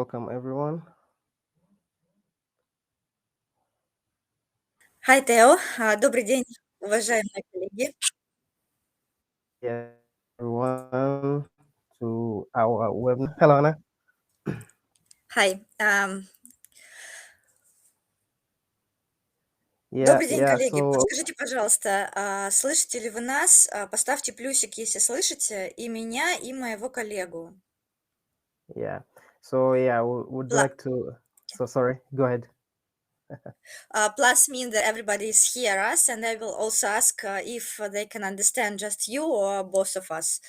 welcome everyone. Hi, Тео. Добрый день, уважаемые коллеги. Yeah, everyone to our webinar. Hello, Anna. Hi. Yeah, Добрый день, yeah. коллеги. So Подскажите, пожалуйста, слышите ли вы нас? Поставьте плюсик, если слышите, и меня, и моего коллегу. yeah, so would Pla- like to. So sorry. Go ahead. Plus mean that everybody is hear us, and I will also ask if they can understand just you or both of us.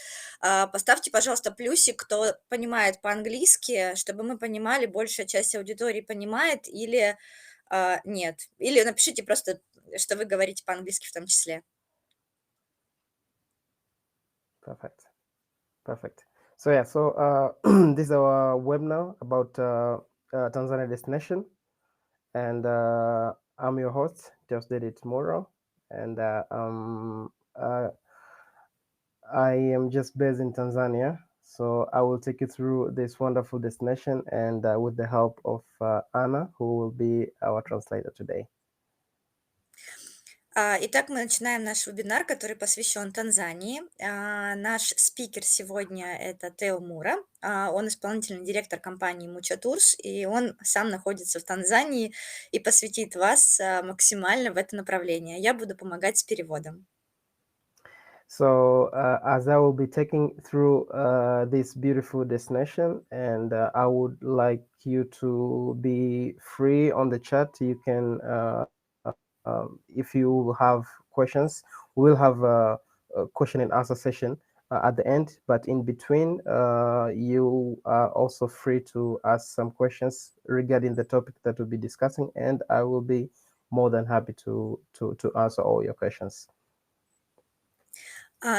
Поставьте, пожалуйста, плюсик, кто понимает по-английски, чтобы мы понимали, большая часть аудитории понимает или нет. Или напишите просто, что вы говорите по-английски в том числе. Perfect. Perfect. This is our webinar about Tanzania destination, and I'm your host, Just Did It Tomorrow, and I am just based in Tanzania, so I will take you through this wonderful destination and with the help of Anna, who will be our translator today. Итак, мы начинаем наш вебинар, который посвящен Танзании. Наш спикер сегодня это Тео Мура. Он исполнительный директор компании Mucho, и он сам находится в Танзании и посвятит вас максимально в это направление. Я буду помогать с переводом. So, as I will be taking through this beautiful destination, and I would like you to be free on the chat. You can, if you have questions, we'll have a question and answer session at the end. But in between, you are also free to ask some questions regarding the topic that we'll be discussing, and I will be more than happy to answer all your questions.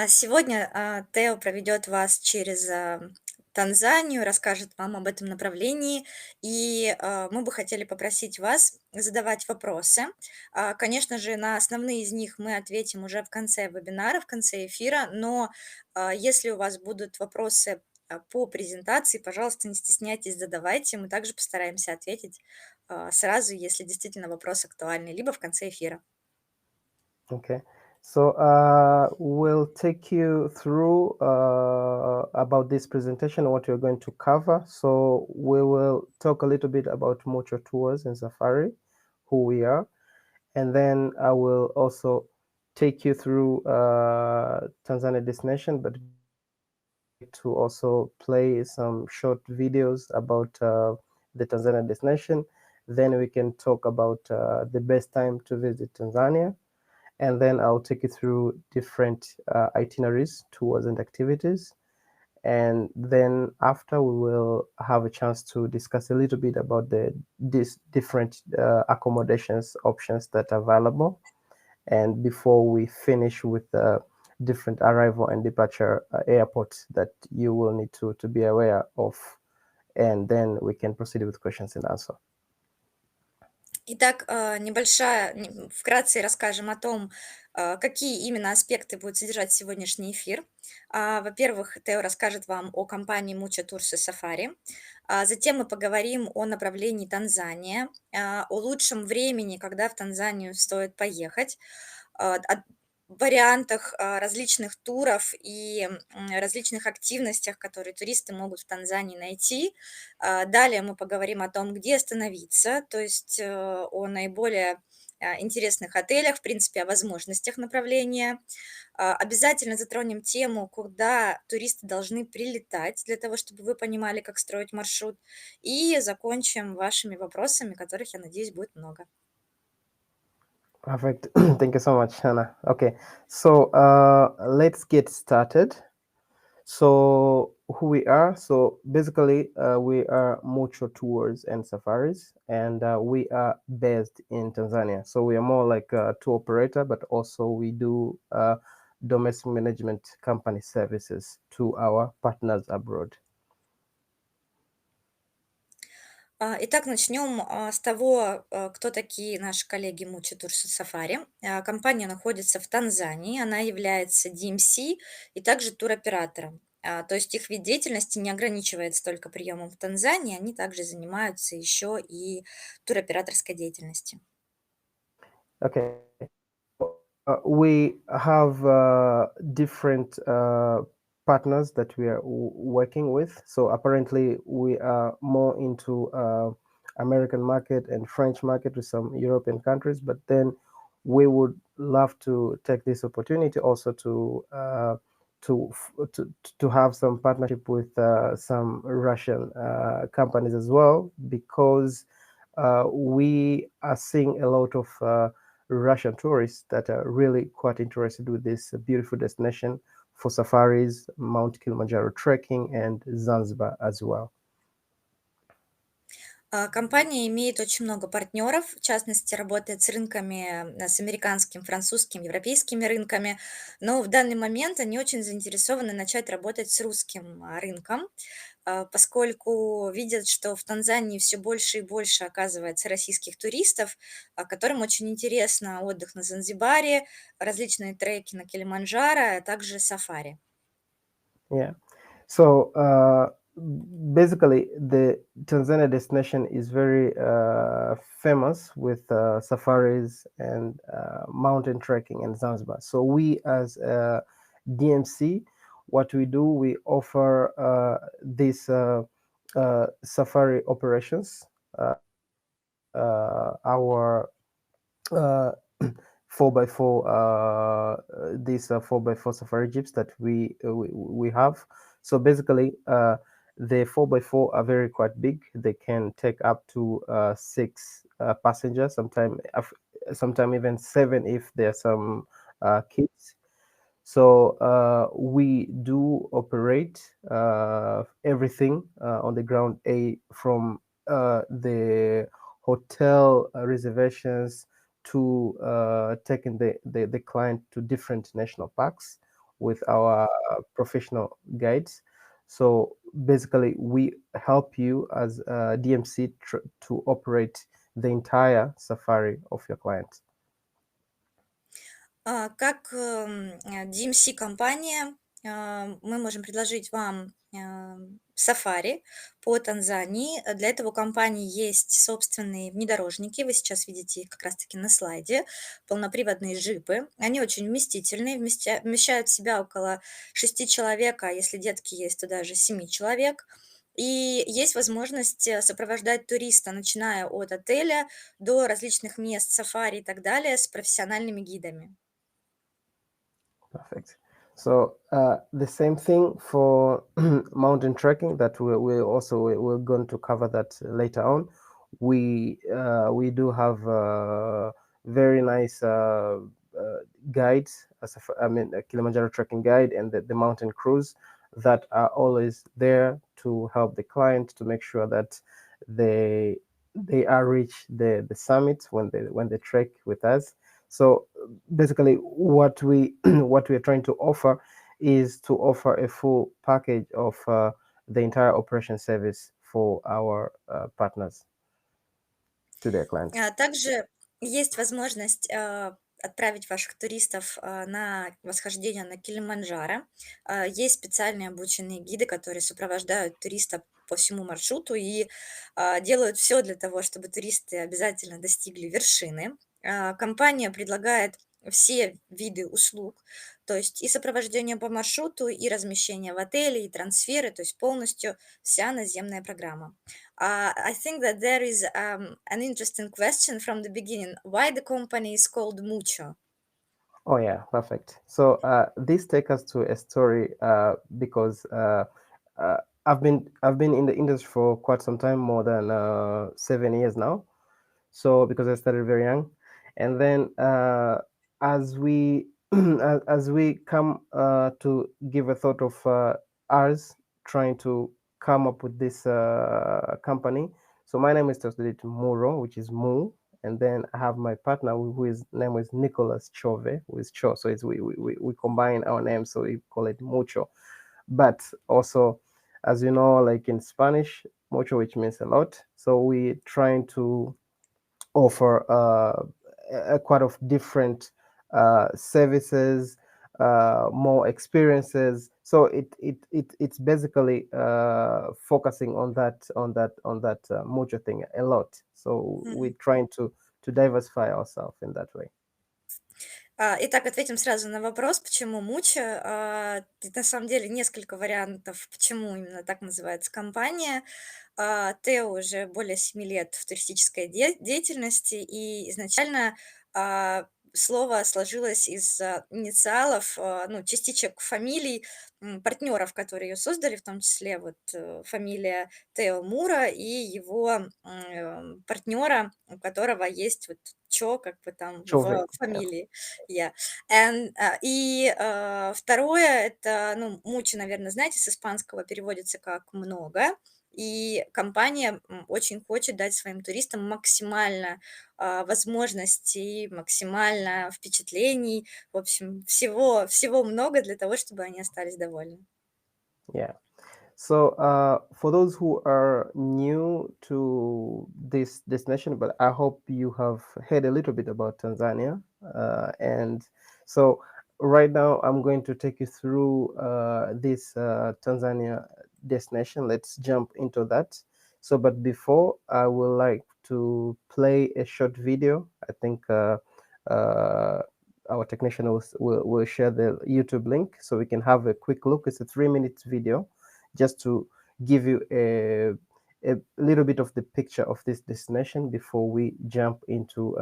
Сегодня Тео проведет вас через Танзанию, расскажет вам об этом направлении, и мы бы хотели попросить вас задавать вопросы. Конечно же, на основные из них мы ответим уже в конце вебинара, в конце эфира, но если у вас будут вопросы по презентации, пожалуйста, не стесняйтесь, задавайте, мы также постараемся ответить сразу, если действительно вопрос актуальный, либо в конце эфира. Okay. So we'll take you through about this presentation, what you're going to cover. So we will talk a little bit about Mucho Tours and Safari, who we are, and then I will also take you through Tanzania destination, but to also play some short videos about the Tanzania destination. Then we can talk about the best time to visit Tanzania. And then I'll take you through different itineraries, tours, and activities. And then after, we will have a chance to discuss a little bit about these different accommodations options that are available. And before we finish with different arrival and departure airports that you will need to be aware of. And then we can proceed with questions and answer. Итак, вкратце расскажем о том, какие именно аспекты будет содержать сегодняшний эфир. Во-первых, Тео расскажет вам о компании Mucho Tours и Safari. Затем мы поговорим о направлении Танзания, о лучшем времени, когда в Танзанию стоит поехать, о вариантах различных туров и различных активностях, которые туристы могут в Танзании найти. Далее мы поговорим о том, где остановиться, то есть о наиболее интересных отелях, в принципе, о возможностях направления. Обязательно затронем тему, куда туристы должны прилетать, для того, чтобы вы понимали, как строить маршрут. И закончим вашими вопросами, которых, я надеюсь, будет много. Perfect. Thank you so much, Hannah. Okay, so let's get started. So who we are? So basically, we are Mucho Tours and Safaris, and we are based in Tanzania. So we are more like a tour operator, but also we do domestic management company services to our partners abroad. Итак, начнем с того, кто такие наши коллеги Mucho Tours и Safari. Компания находится в Танзании, она является DMC и также туроператором. То есть их вид деятельности не ограничивается только приемом в Танзании, они также занимаются еще и туроператорской деятельностью. Okay. We have different partners that we are working with. So apparently, we are more into American market and French market with some European countries. But then we would love to take this opportunity also to to have some partnership with some Russian companies as well, because we are seeing a lot of Russian tourists that are really quite interested with this beautiful destination for safaris, Mount Kilimanjaro trekking, and Zanzibar as well. Компания имеет очень много партнеров, в частности, работает с рынками, с американским, французским, европейскими рынками, но в данный момент они очень заинтересованы начать работать с русским рынком, поскольку видят, что в Танзании все больше и больше оказывается российских туристов, которым очень интересно отдых на Занзибаре, различные треки на Килиманджаро, а также сафари. Yeah. So basically, the Tanzania destination is very famous with safaris and mountain trekking and Zanzibar. So we as DMC, what we do, we offer these safari operations. Our 4x4 these 4x4 safari jeeps that we have. So basically the 4x4 are very quite big. They can take up to 6 passengers, sometime even 7 if there are some kids. So we do operate everything on the ground, from the hotel reservations to taking the client to different national parks with our professional guides. So basically, we help you as DMC to operate the entire safari of your client. Как DMC-компания, мы можем предложить вам сафари по Танзании. Для этого у компании есть собственные внедорожники. Вы сейчас видите их как раз-таки на слайде. Полноприводные джипы. Они очень вместительные, вмещают в себя около 6 человек, а если детки есть, то даже 7 человек. И есть возможность сопровождать туриста, начиная от отеля до различных мест сафари и так далее, с профессиональными гидами. Perfect. So the same thing for mountain trekking that we're going to cover that later on. We do have very nice guides. I mean, a Kilimanjaro trekking guide and the mountain cruise that are always there to help the client to make sure that they are reach the summit when they trek with us. So basically, what we what we're trying to offer is to offer a full package of the entire operation service for our partners to their clients. Также есть возможность отправить ваших туристов на восхождение на Килиманджаро. Есть специальные обученные гиды, которые сопровождают туриста по всему маршруту и делают все для того, чтобы туристы обязательно достигли вершины. Компания предлагает все виды услуг, то есть и сопровождение по маршруту, и размещение в отеле, и трансферы, то есть полностью вся наземная программа. I think that there is an interesting question from the beginning. Why the company is called Mucho? Oh yeah, perfect. So this takes us to a story because uh, I've been in the industry for quite some time, more than 7 years now. So because I started very young, and then as we as we come to give a thought of ours trying to come up with this company. So my name is translated to Muro, which is Mu, and then I have my partner who his name is Nicholas Chove, who is Cho. So it's we combine our names, so we call it Mucho. But also, as you know, like in Spanish, mucho, which means a lot. So we trying to offer a quite of different services more experiences. So it's basically focusing on that Mucho thing a lot. So we're trying to diversify ourselves in that way. Итак, ответим сразу на вопрос, почему Mucho. На самом деле несколько вариантов, почему именно так называется компания. Тео уже более 7 лет в туристической деятельности, и изначально слово сложилось из инициалов, ну, частичек фамилий партнеров, которые ее создали, в том числе вот фамилия Тео Мура и его партнера, у которого есть вот Чо, как бы там Човек, в фамилии. Yeah. Второе, это, ну, Mucho, наверное, знаете, с испанского переводится как «много», и компания очень хочет дать своим туристам максимально возможностей, максимально впечатлений, в общем, всего много для того, чтобы они остались довольны. yeah. So for those who are new to this destination, but I hope you have heard a little bit about Tanzania. And so right now I'm going to take you through this Tanzania destination. Let's jump into that. So, but before, I would like to play a short video. I think our technician will share the YouTube link so we can have a quick look. It's a 3-minute video just to give you a little bit of the picture of this destination before we jump into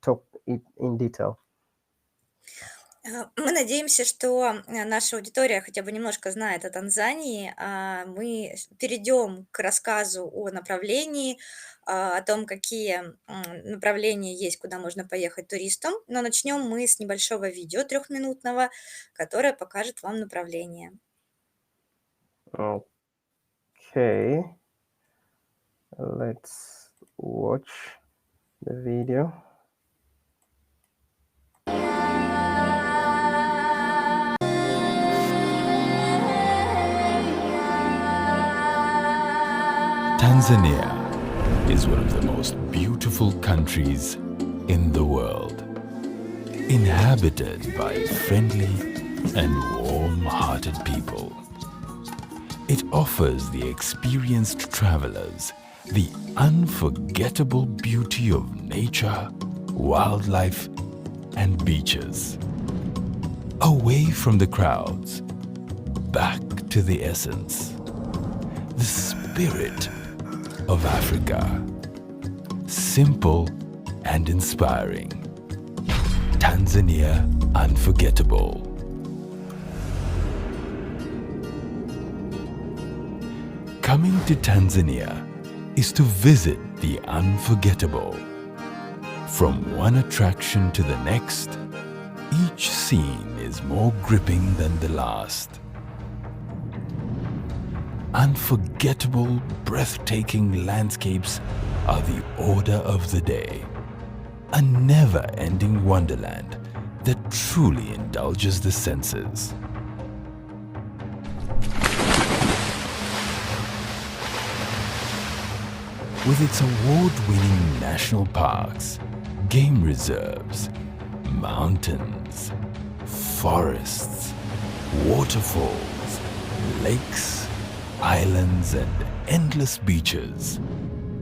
talk in detail. Мы надеемся, что наша аудитория хотя бы немножко знает о Танзании. Мы перейдем к рассказу о направлении, о том, какие направления есть, куда можно поехать туристам. Но начнем мы с небольшого видео 3-минутного, которое покажет вам направление. Okay, let's watch the video. Tanzania is one of the most beautiful countries in the world, inhabited by friendly and warm-hearted people. It offers the experienced travelers the unforgettable beauty of nature, wildlife, and beaches. Away from the crowds, back to the essence, the spirit of Africa. Simple and inspiring. Tanzania unforgettable. Coming to Tanzania is to visit the unforgettable. From one attraction to the next, each scene is more gripping than the last. Unforgettable, breathtaking landscapes are the order of the day. A never-ending wonderland that truly indulges the senses. With its award-winning national parks, game reserves, mountains, forests, waterfalls, lakes, islands, and endless beaches,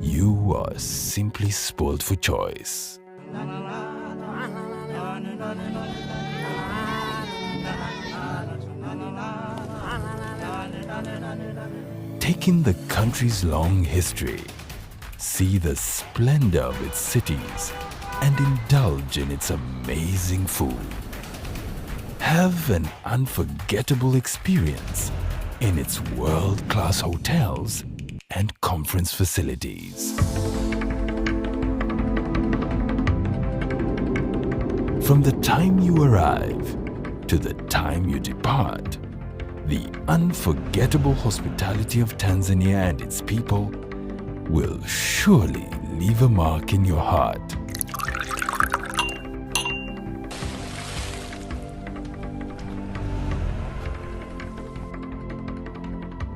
you are simply spoiled for choice. Take in the country's long history, see the splendor of its cities, and indulge in its amazing food. Have an unforgettable experience in its world-class hotels and conference facilities. From the time you arrive to the time you depart, the unforgettable hospitality of Tanzania and its people will surely leave a mark in your heart.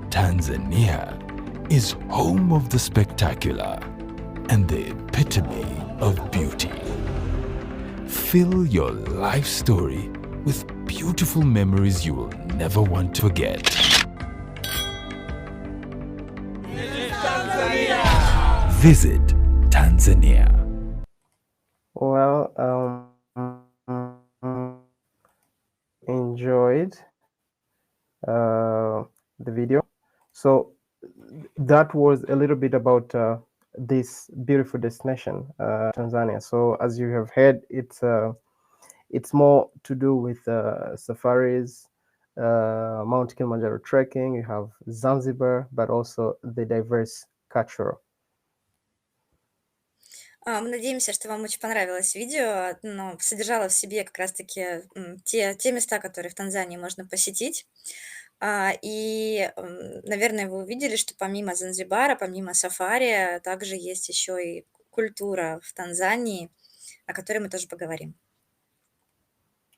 Tanzania is home of the spectacular and the epitome of beauty. Fill your life story with beautiful memories you will never want to forget. Visit Tanzania. Well, enjoyed the video. So that was a little bit about this beautiful destination, Tanzania. So as you have heard, it's more to do with safaris, Mount Kilimanjaro trekking. You have Zanzibar, but also the diverse culture. Мы надеемся, что вам очень понравилось видео. Оно содержало в себе как раз-таки те места, которые в Танзании можно посетить. Наверное, вы увидели, что помимо Занзибара, помимо сафари, также есть еще и культура в Танзании, о которой мы тоже поговорим.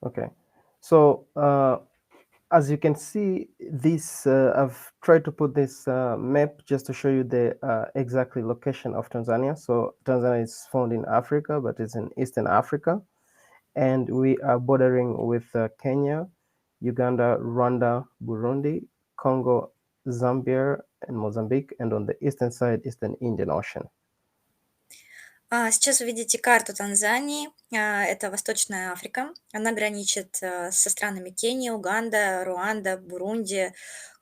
Okay, so as you can see, this I've tried to put this map just to show you the exactly location of Tanzania. So Tanzania is found in Africa, but it's in Eastern Africa, and we are bordering with Kenya, Uganda, Rwanda, Burundi, Congo, Zambia, and Mozambique, and on the eastern side is the Indian Ocean. Сейчас вы видите карту Танзании. Это Восточная Африка. Она граничит со странами Кения, Уганда, Руанда, Бурунди,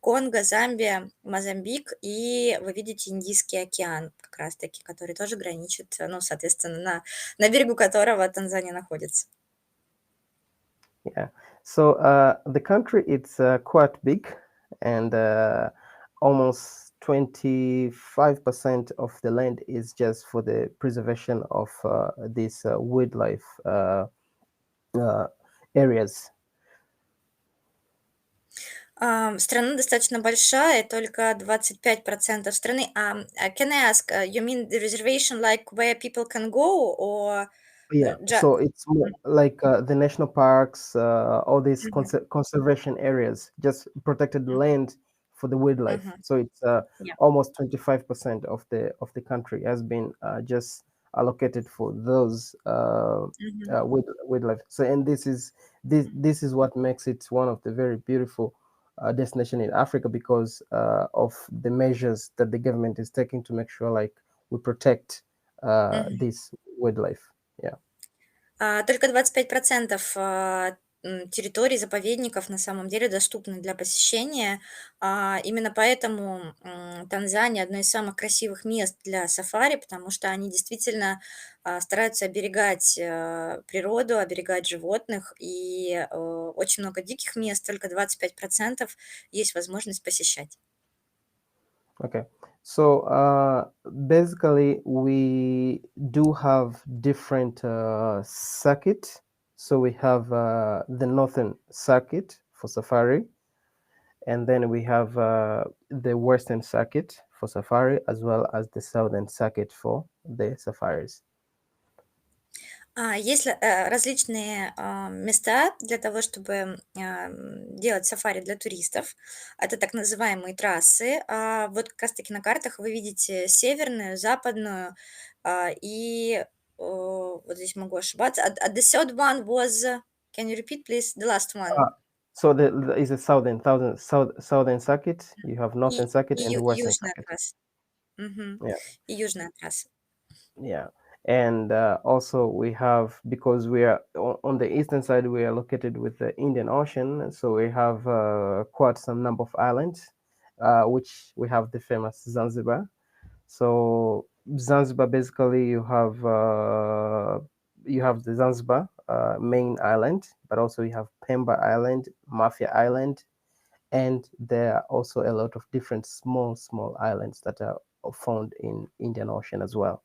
Конго, Замбия, Мозамбик. И вы видите Индийский океан, как раз-таки, который тоже граничит, соответственно, на берегу которого Танзания находится. Yeah. So the country, it's quite big, and almost 25% of the land is just for the preservation of these wildlife areas. Страна достаточно большая, только 25% страны. Can I ask, you mean the reservation like where people can go, or Yeah, so it's more like the national parks, all these conservation areas, just protected land for the wildlife. So it's Yeah. almost 25% of the country has been just allocated for those wildlife. So, and this is what makes it one of the very beautiful destination in Africa, because of the measures that the government is taking to make sure like we protect this wildlife. Yeah. Только 25% территорий заповедников на самом деле доступны для посещения. Именно поэтому Танзания одно из самых красивых мест для сафари, потому что они действительно стараются оберегать природу, оберегать животных, и очень много диких мест, только 25% есть возможность посещать. Okay, so basically we do have different circuit. So we have the northern circuit for safari, and then we have the western circuit for safari, as well as the southern circuit for the safaris. Есть различные места для того, чтобы делать сафари для туристов. Это так называемые трассы. Вот как раз-таки на картах вы видите северную, западную, и вот здесь могу ошибаться. The third one was, can you repeat, please, the last one? So is a southern circuit. You have northern circuit and the western Южная circuit. трасса. Yeah. И южная трасса. Yeah. And also we have, because we are on the eastern side, we are located with the Indian Ocean, so we have quite some number of islands, which we have the famous Zanzibar. So Zanzibar, basically you have the Zanzibar main island, but also you have Pemba Island, Mafia Island, and there are also a lot of different small islands that are found in Indian Ocean as well.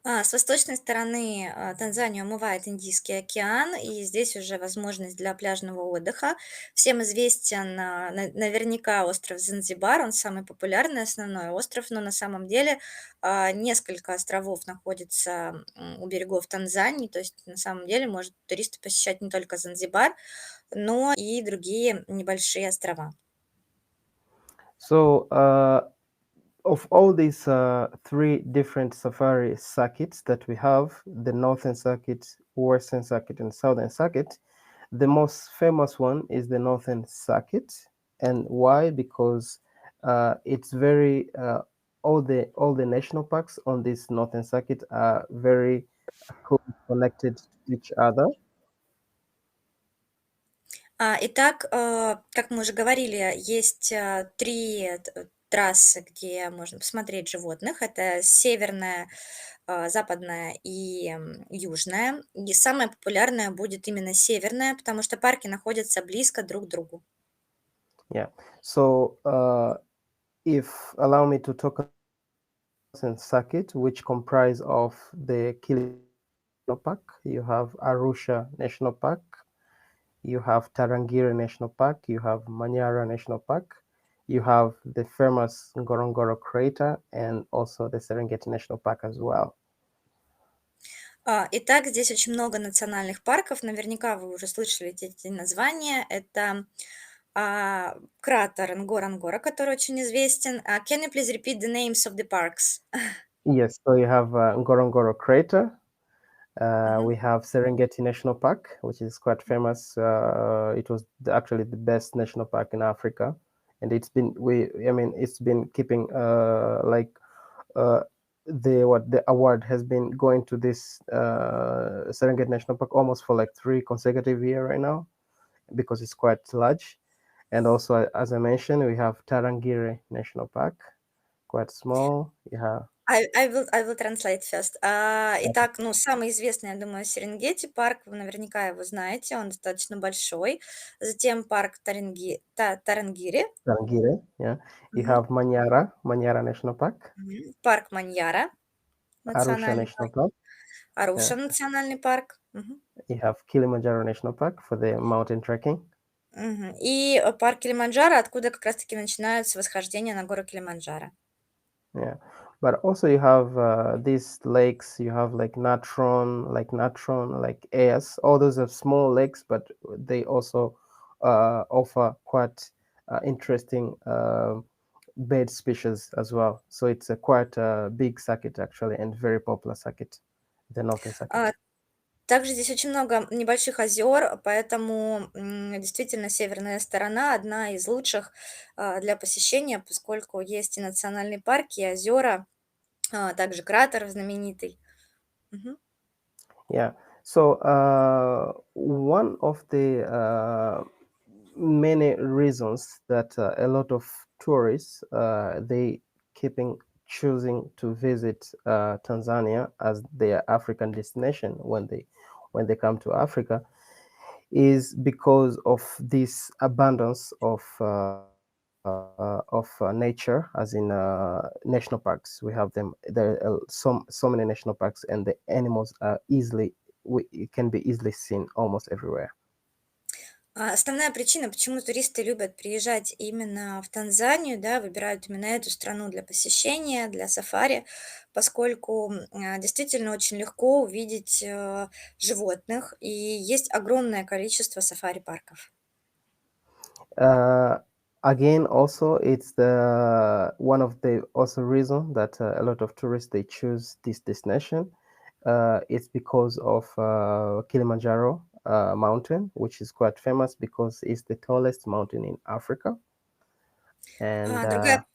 С восточной стороны Танзанию омывает Индийский океан, и здесь уже возможность для пляжного отдыха. Всем известен наверняка остров Занзибар, он самый популярный основной остров, но на самом деле несколько островов находится у берегов Танзании, то есть на самом деле может туристы посещать не только Занзибар, но и другие небольшие острова. So of all these three different safari circuits that we have, the northern circuit, western circuit, and southern circuit, The most famous one is the Northern Circuit, and why? Because it's very all the national parks on this Northern Circuit are very connected to each other. Итак, как мы уже говорили, есть 3 трассы, где можно посмотреть животных. Это северная, западная и южная. И самая популярная будет именно северная, потому что парки находятся близко друг к другу. Yeah. So if allow me to talk about Northern Circuit, which comprise of the Kilimanjaro Park, you have Arusha National Park, you have Tarangire National Park, you have Manyara National Park, you have the famous Ngorongoro Crater, and also the Serengeti National Park as well. Итак, здесь очень много национальных парков. Наверняка вы уже слышали эти названия. Это кратер Ngorongoro, который очень известен. Can you please repeat the names of the parks? Yes, so you have Ngorongoro Crater. Мгм. We have Serengeti National Park, which is quite famous. It was actually the best national park in Africa, and it's been it's been keeping the award has been going to this Serengeti National Park almost for like 3 consecutive years right now because it's quite large. And also, as I mentioned, we have Tarangire National Park, quite small. Yeah. I will translate first. Итак, ну, самый известный, я думаю, Серенгети парк, вы наверняка его знаете, он достаточно большой. Затем парк Тарангири, Tarangire, yeah. You мгм, have Manyara National Park, парк Маньяра, Arusha национальный National парк, Park, yeah. Аруша, национальный парк, You have Kilimanjaro National Park for the mountain trekking. и парк Килиманджаро, откуда как раз-таки начинаются восхождения на гору Килиманджаро. Yeah, but also you have these lakes. You have like Natron, like Ayers. All those are small lakes, but they also offer quite interesting bird species as well. So it's a quite big circuit actually, and very popular circuit, the Northern Circuit. А, Также здесь очень много небольших озер, поэтому действительно северная сторона одна из лучших для посещения, поскольку есть и национальный парк, и озера, также кратер знаменитый. Мгм. Yeah. So one of the many reasons that a lot of tourists they keeping choosing to visit Tanzania as their African destination when they come to Africa is because of this abundance of nature, as in national parks. We have them. There are so many national parks, and the animals are it can be easily seen almost everywhere. Основная причина, почему туристы любят приезжать именно в Танзанию, да, выбирают именно эту страну для посещения, для сафари, поскольку действительно очень легко увидеть животных, и есть огромное количество сафари-парков. Uh, Again, also it's the one of the also reason that a lot of tourists they choose this destination. It's because of Kilimanjaro mountain, which is quite famous because it's the tallest mountain in Africa. And Другая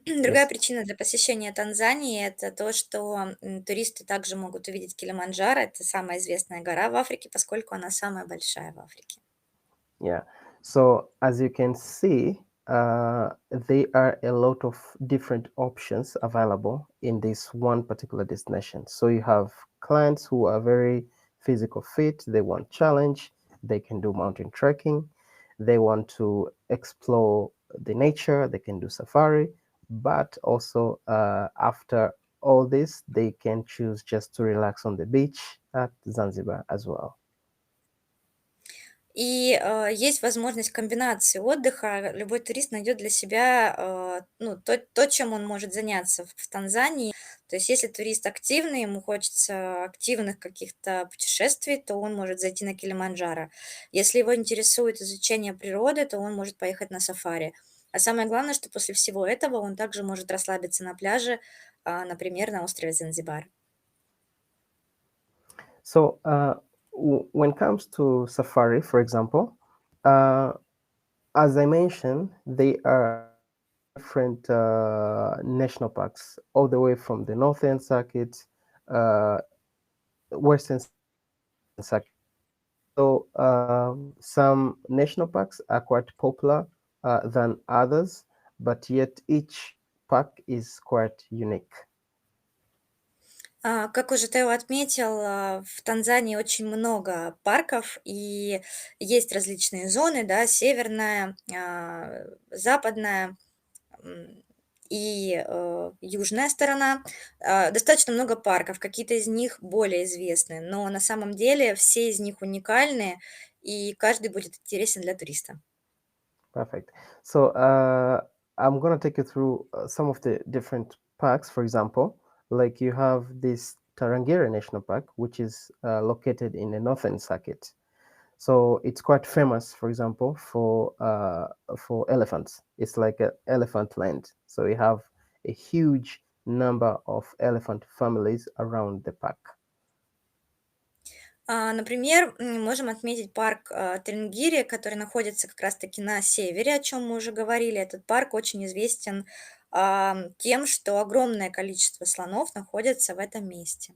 Другая yes, причина для посещения Танзании — это то, что туристы также могут увидеть Килиманджаро. Это самая известная гора в Африке, поскольку она самая большая в Африке. yeah. So as you can see, there are a lot of different options available in this one particular destination. So you have clients who are very physical fit, they want challenge, they can do mountain trekking, they want to explore the nature, they can do safari, but also after all this, they can choose just to relax on the beach at Zanzibar as well. И есть возможность комбинации отдыха. Любой турист найдет для себя ну, то, чем он может заняться в Танзании. То есть если турист активный, ему хочется активных каких-то путешествий, то он может зайти на Килиманджаро. Если его интересует изучение природы, то он может поехать на сафари. А самое главное, что после всего этого он также может расслабиться на пляже, например, на острове Занзибар. So when it comes to safari, for example, uh, as I mentioned, they are different national parks, all the way from the northern circuit, western circuit, eastern circuit. So some national parks are quite popular than others, but yet each park is quite unique. Как уже Тео отметил, в Танзании очень много парков, и есть различные зоны, да, северная, западная, м, и южная сторона. Достаточно много парков, какие-то из них более известны, но на самом деле все из них уникальны, и каждый будет интересен для туриста. Perfect. So I'm gonna take you through some of the different parks. For example, like you have this Tarangire National Park, which is located in the northern circuit. So it's quite famous, for example, for elephants. It's like an elephant land. So you have a huge number of elephant families around the park. Например, можем отметить парк Теренгири, который находится как раз-таки на севере, о чем мы уже говорили. Этот парк очень известен тем, что огромное количество слонов находится в этом месте.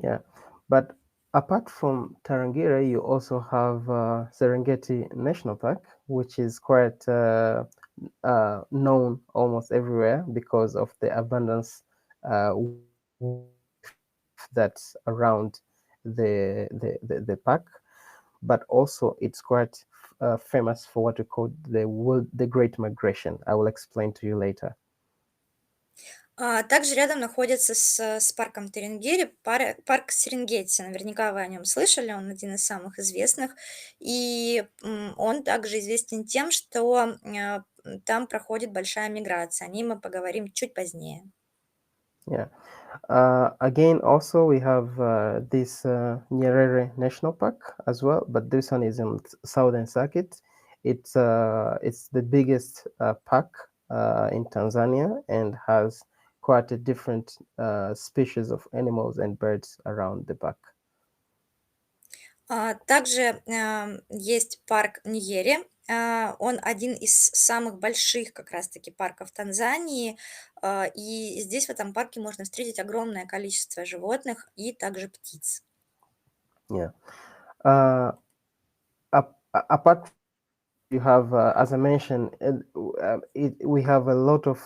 Yeah, but apart from Tarangire, you also have Serengeti National Park, which is quite known almost everywhere because of the abundance that's around the park. But also, it's quite famous for what we call the Great Migration. I will explain to you later. Также рядом находится с парком Теренгири парк Серенгети. Наверняка вы о нем слышали, он один из самых известных. И он также известен тем, что там проходит большая миграция. О ней мы поговорим чуть позднее. Yeah. Again, also we have this Nyerere National Park as well, but this one is in Southern Circuit. It's the biggest park in Tanzania and has quite a different species of animals and birds around the park. Также есть парк Ньери. Он один из самых больших как раз-таки парков Танзании. И здесь, в этом парке, можно встретить огромное количество животных и также птиц. Yeah. Apart, you have, as I mentioned, we have a lot of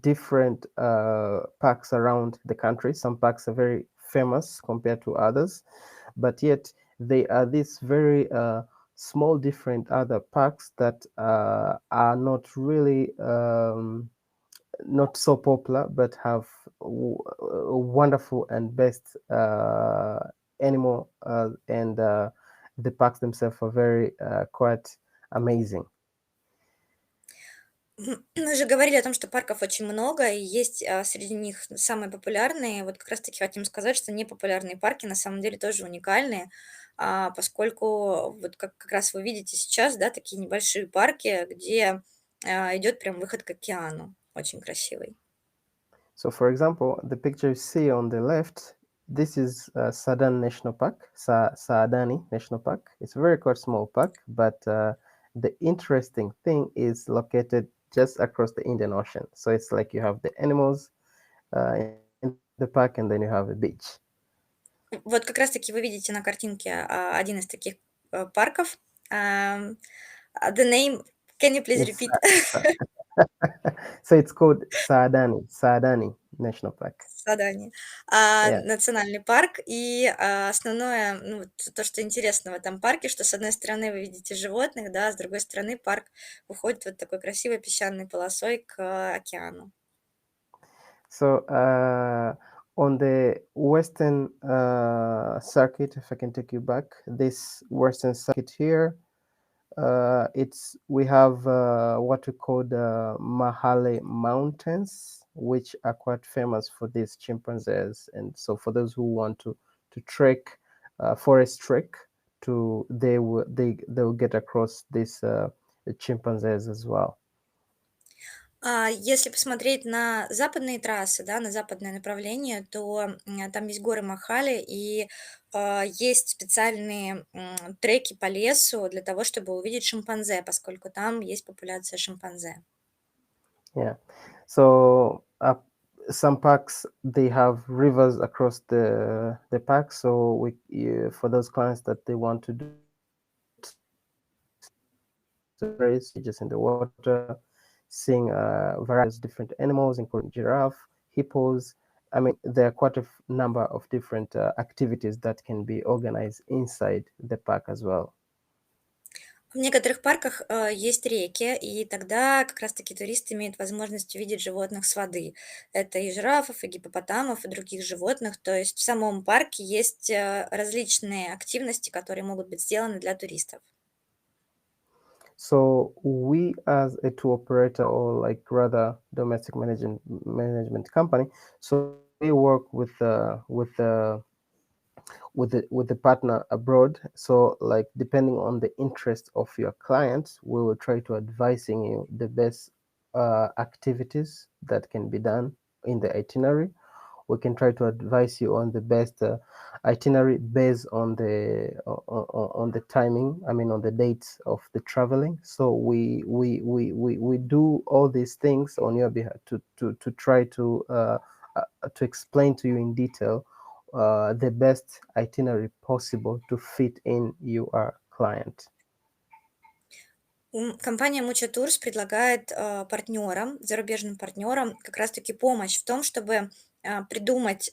different parks around the country. Some parks are very famous compared to others, but yet they are these very small, different other parks that are not really not so popular, but have wonderful and best animal and the parks themselves are very quite amazing. Мы уже говорили о том, что парков очень много, и есть среди них самые популярные. Вот как раз-таки хотим сказать, что непопулярные парки на самом деле тоже уникальные, поскольку вот как раз вы видите сейчас, да, такие небольшие парки, где идет прям выход к океану, очень красивый. So, for example, the picture you see on the left, this is Sadan National Park, Saadani National Park. It's a very quite small park, but the interesting thing is located just across the Indian Ocean. So it's like you have the animals in the park, and then you have a beach. Вот как раз-таки вы видите на картинке один из таких парков. The name, can you please repeat? So it's called Saadani National Park. Задание. Yeah. Национальный парк. И основное, ну, вот то, что интересно в этом парке, что с одной стороны вы видите животных, да, с другой стороны парк выходит вот такой красивой песчаной полосой к океану. So on the western circuit, if I can take you back, this western circuit here, we have what we call the Mahale Mountains, which are quite famous for these chimpanzees. And so for those who want to trek, forest trek, they will get across these chimpanzees as well. Если посмотреть на западные трассы, да, на западное направление, то там есть горы Махали и есть специальные треки по лесу для того, чтобы увидеть шимпанзе, поскольку там есть популяция шимпанзе. Yeah. So some parks they have rivers across the park. So for those clients that they want to do race just in the water, seeing various different animals, including giraffe, hippos. I mean, there are quite a number of different activities that can be organized inside the park as well. В некоторых парках есть реки, и тогда как раз-таки турист имеет возможность увидеть животных с воды. Это и жирафов, и гиппопотамов, и других животных. То есть в самом парке есть различные активности, которые могут быть сделаны для туристов. So we, as a tour operator or like rather domestic management company, so we work with the partner abroad. So like depending on the interest of your clients, we will try to advising you the best activities that can be done in the itinerary. We can try to advise you on the best itinerary based on the timing. I mean, on the dates of the traveling. So we do all these things on your behalf to try to explain to you in detail the best itinerary possible to fit in your client. Компания Mucho Tours предлагает партнерам, зарубежным партнерам как раз-таки помощь в том, чтобы придумать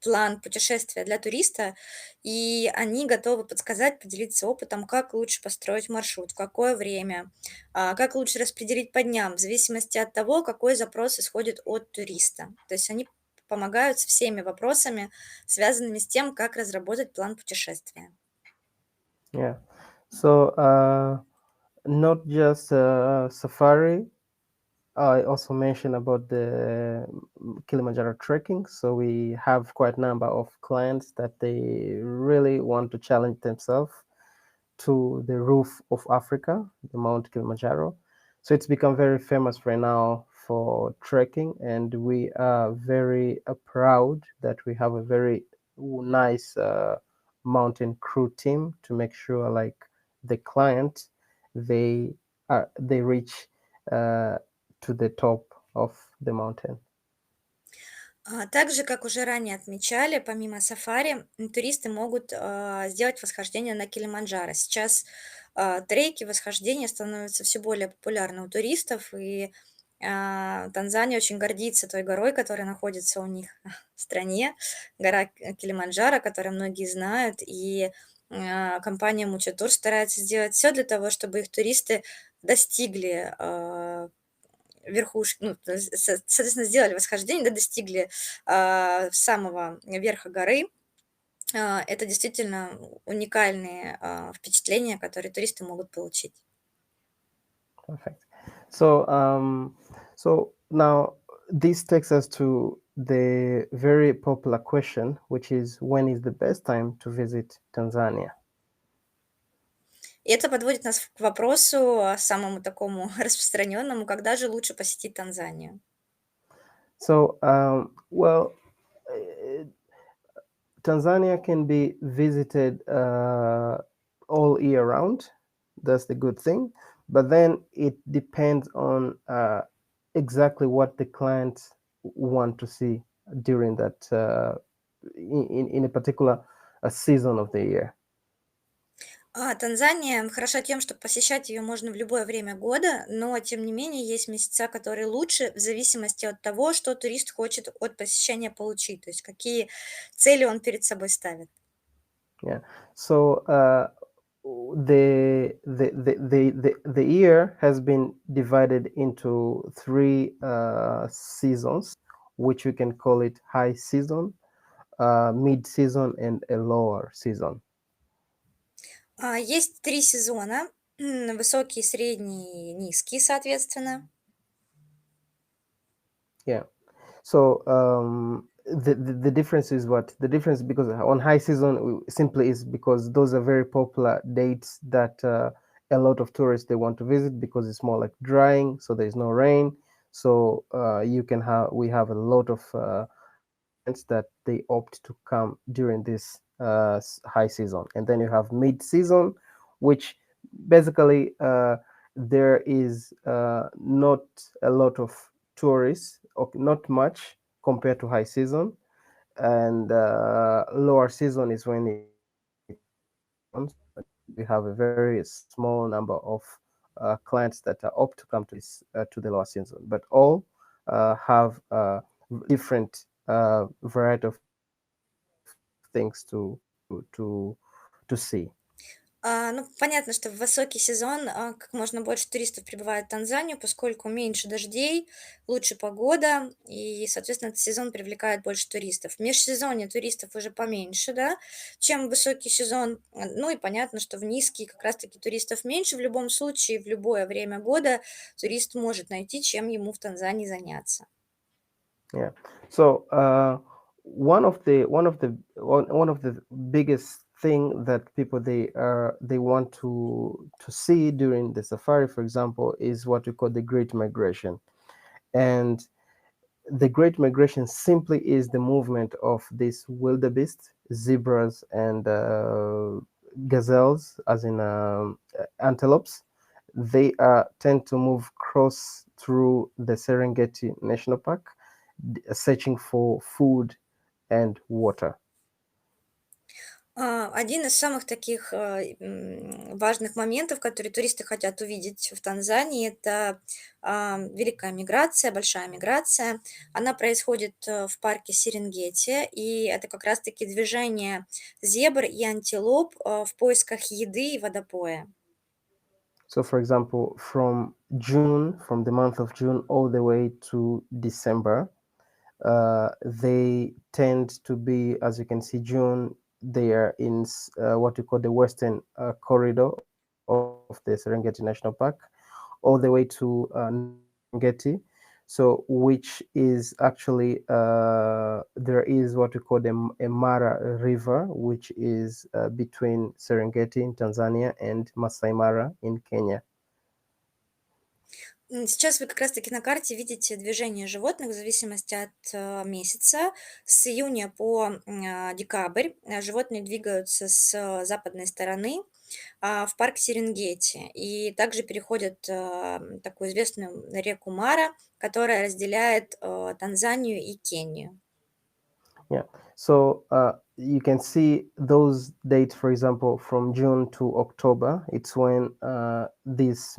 план путешествия для туриста, и они готовы подсказать, поделиться опытом, как лучше построить маршрут, в какое время, как лучше распределить по дням, в зависимости от того, какой запрос исходит от туриста. То есть они помогают с всеми вопросами, связанными с тем, как разработать план путешествия. Yeah. So not just safari. I also mentioned about the Kilimanjaro trekking. So we have quite a number of clients that they really want to challenge themselves to the roof of Africa, the Mount Kilimanjaro. So it's become very famous right now for trekking, and we are very proud that we have a very nice mountain crew team to make sure like the client they reach to the top of the mountain. Также, как уже ранее отмечали, помимо сафари, туристы могут сделать восхождение на Килиманджаро. Сейчас треки, восхождения становятся все более популярны у туристов, и Танзания очень гордится той горой, которая находится у них в стране, гора Килиманджаро, которую многие знают, и компания Mucho Tour старается сделать все для того, чтобы их туристы достигли верхушки, ну, то есть, соответственно, сделали восхождение, да, достигли самого верха горы. Это действительно уникальные впечатления, которые туристы могут получить. Perfect. So now this takes us to the very popular question, which is when is the best time to visit Tanzania? И это подводит нас к вопросу самому такому распространенному, когда же лучше посетить Танзанию? So, well, uh, Tanzania can be visited all year round. That's the good thing. But then it depends on exactly what the clients want to see during that in a particular season of the year. Танзания хороша тем, что посещать ее можно в любое время года, но тем не менее есть месяца, которые лучше в зависимости от того, что турист хочет от посещения получить, то есть какие цели он перед собой ставит. Yeah. So the year has been divided into three seasons, which we can call it high season, mid season, and a lower season. Есть 3 сезона, высокий, средний и низкий, соответственно. Yeah. So the difference is what? The difference because on high season simply is because those are very popular dates that a lot of tourists they want to visit because it's more like drying, so there's no rain. So we have a lot of clients that they opt to come during this high season. And then you have mid season, which basically there is not a lot of tourists, or not much compared to high season. And lower season is when it we have a very small number of clients that are opt to come to this to the lower season, but all have different variety of things to see. Ну, понятно, что в высокий сезон как можно больше туристов прибывает в Танзанию, поскольку меньше дождей, лучше погода, и, соответственно, этот сезон привлекает больше туристов. В межсезонье туристов уже поменьше, да, чем в высокий сезон. Ну и понятно, что в низкий как раз-таки туристов меньше. В любом случае, в любое время года турист может найти, чем ему в Танзании заняться. Yeah. So one of the biggest thing that people they want to see during the safari, for example, is what we call the Great Migration. And the Great Migration simply is the movement of these wildebeest, zebras, and gazelles, as in antelopes. They tend to move cross through the Serengeti National Park, searching for food and water. Один из самых таких важных моментов, которые туристы хотят увидеть в Танзании, это великая миграция, большая миграция. Она происходит в парке Серенгети, и это как раз-таки движение зебр и антилоп в поисках еды и водопоя. So, for example, from the month of June all the way to December, they tend to be, as you can see, June, they are in what we call the western corridor of the Serengeti National Park, all the way to Serengeti. So, which is actually there is what we call a Mara River, which is between Serengeti in Tanzania and Masai Mara in Kenya. Сейчас вы как раз-таки на карте видите движение животных в зависимости от месяца. С июня по декабрь животные двигаются с западной стороны в парк Серенгети и также переходят такую известную реку Мара, которая разделяет Танзанию и Кению. Yeah. So you can see those dates, for example, from June to October. It's when this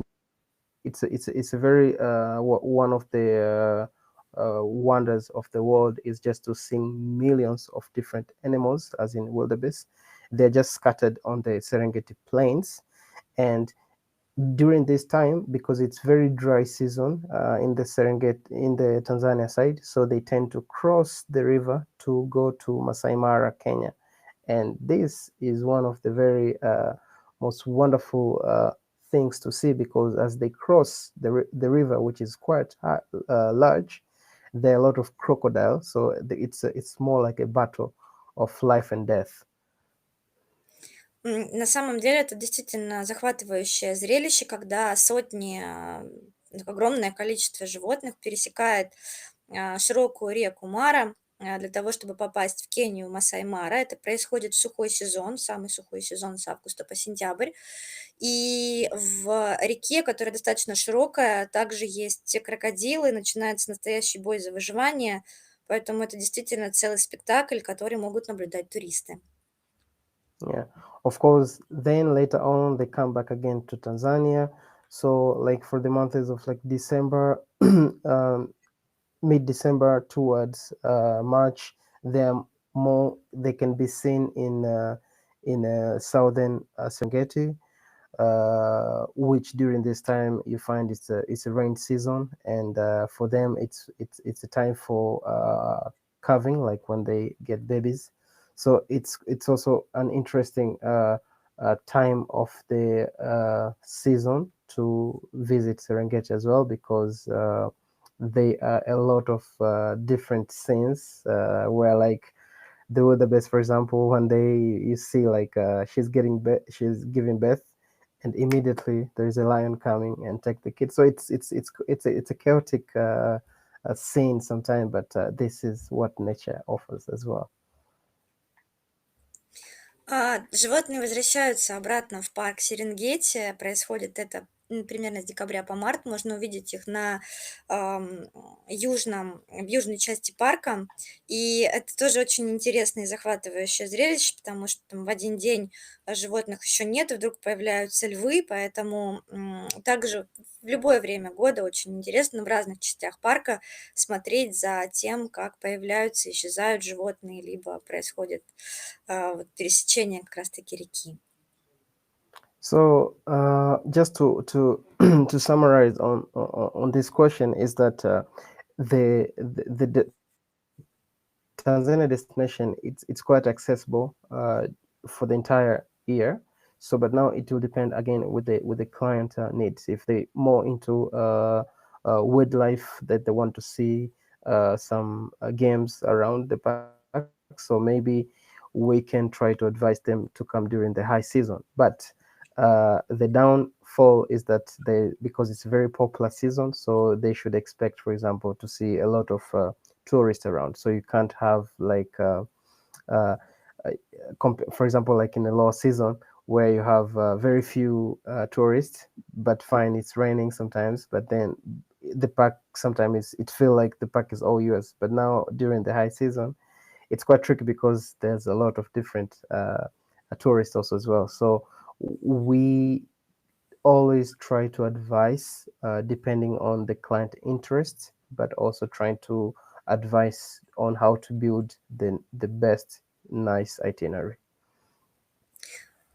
it's a very one of the wonders of the world is just to see millions of different animals, as in wildebeest. They're just scattered on the Serengeti plains, and during this time, because it's very dry season in the Serengeti, in the Tanzania side, so they tend to cross the river to go to Masai Mara, Kenya. And this is one of the very most wonderful things to see, because as they cross the river, which is quite large, there are a lot of crocodiles, so it's more like a battle of life and death. На самом деле это действительно захватывающее зрелище, когда сотни, огромное количество животных пересекает широкую реку Мара для того, чтобы попасть в Кению, Масай-Мара. Это происходит в сухой сезон, самый сухой сезон с августа по сентябрь. И в реке, которая достаточно широкая, также есть крокодилы, начинается настоящий бой за выживание, поэтому это действительно целый спектакль, который могут наблюдать туристы. Yeah, of course. Then later on, they come back again to Tanzania. So, like for the months of like December, mid-December towards March, they can be seen in southern Serengeti, which during this time you find it's a rain season, and for them it's a time for calving, like when they get babies. So it's also an interesting time of the season to visit Serengeti as well, because there are a lot of different scenes where, like, the best, for example, one day you see like she's giving birth, and immediately there is a lion coming and take the kid. So it's a chaotic scene sometimes, but this is what nature offers as well. Животные возвращаются обратно в парк Серенгети. Происходит это примерно с декабря по март. Можно увидеть их на в южной части парка. И это тоже очень интересное и захватывающее зрелище, потому что там в один день животных еще нет, и вдруг появляются львы, поэтому также в любое время года очень интересно в разных частях парка смотреть за тем, как появляются и исчезают животные, либо происходит вот пересечение как раз-таки реки. So just to to summarize on this question is that the Tanzania destination it's quite accessible for the entire year. So, but now it will depend again with the client needs. If they more into wildlife that they want to see some games around the park, so maybe we can try to advise them to come during the high season. But the downfall is that because it's a very popular season, so they should expect, for example, to see a lot of tourists around. So you can't have like uh, for example, like in the low season where you have very few tourists, but fine, it's raining sometimes, but then the park sometimes it feel like the park is all yours. But now during the high season, it's quite tricky because there's a lot of different tourists also as well. So we always try to advise depending on the client interest, but also trying to advise on how to build the best nice itinerary.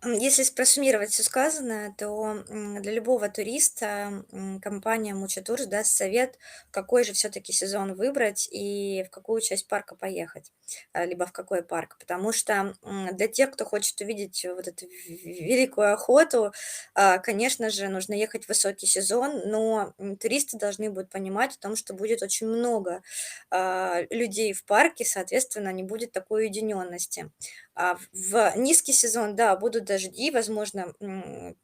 Если просуммировать все сказанное, то для любого туриста компания Mucho Tours даст совет, какой же все-таки сезон выбрать и в какую часть парка поехать, либо в какой парк. Потому что для тех, кто хочет увидеть вот эту великую охоту, конечно же, нужно ехать в высокий сезон, но туристы должны будут понимать о том, что будет очень много людей в парке, соответственно, не будет такой уединенности. В низкий сезон, да, будут дожди, возможно,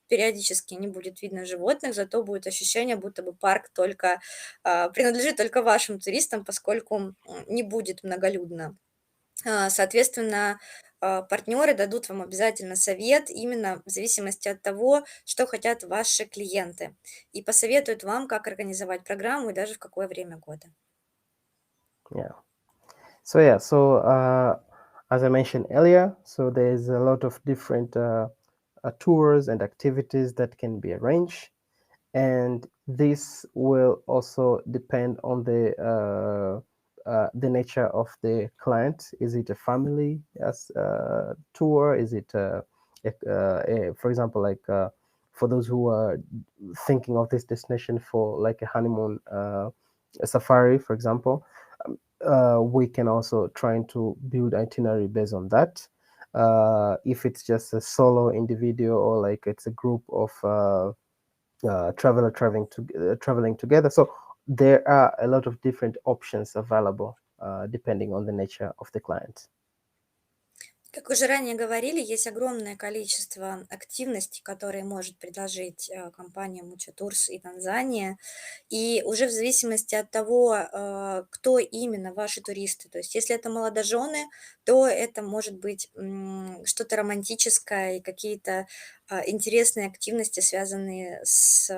периодически не будет видно животных, зато будет ощущение, будто бы парк только принадлежит только вашим туристам, поскольку не будет многолюдно. Соответственно, партнеры дадут вам обязательно совет именно в зависимости от того, что хотят ваши клиенты, и посоветуют вам, как организовать программу и даже в какое время года. Yeah. So as I mentioned earlier, so there's a lot of different tours and activities that can be arranged, and this will also depend on the nature of the client. Is it a family tour? Is it for example, like for those who are thinking of this destination for like a honeymoon a safari, for example, we can also try to build itinerary based on that. If it's just a solo individual or like it's a group of traveler traveling together, so there are a lot of different options available depending on the nature of the client. Как уже ранее говорили, есть огромное количество активностей, которые может предложить компания Mucho Tours и Танзания. И уже в зависимости от того, кто именно ваши туристы, то есть если это молодожены, то это может быть что-то романтическое и какие-то интересные активности, связанные с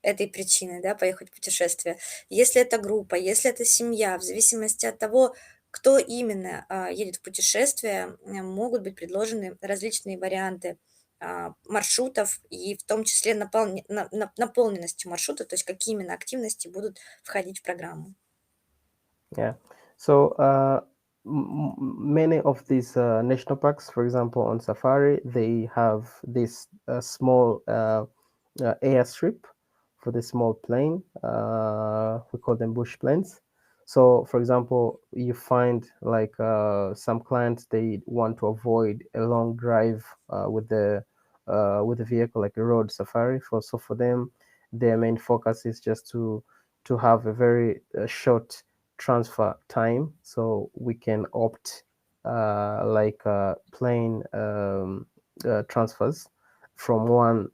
этой причиной, да, поехать в путешествие. Если это группа, если это семья, в зависимости от того, кто именно едет в путешествие, могут быть предложены различные варианты маршрутов и в том числе наполненности маршрута, то есть какие именно активности будут входить в программу. Yeah. So many of these national parks, for example, on safari, they have this small airstrip for the small plane. We call them bush planes. So, for example, you find like some clients, they want to avoid a long drive with the vehicle, like a road safari. So for them, their main focus is just to have a very short transfer time, so we can opt like plane transfers. from one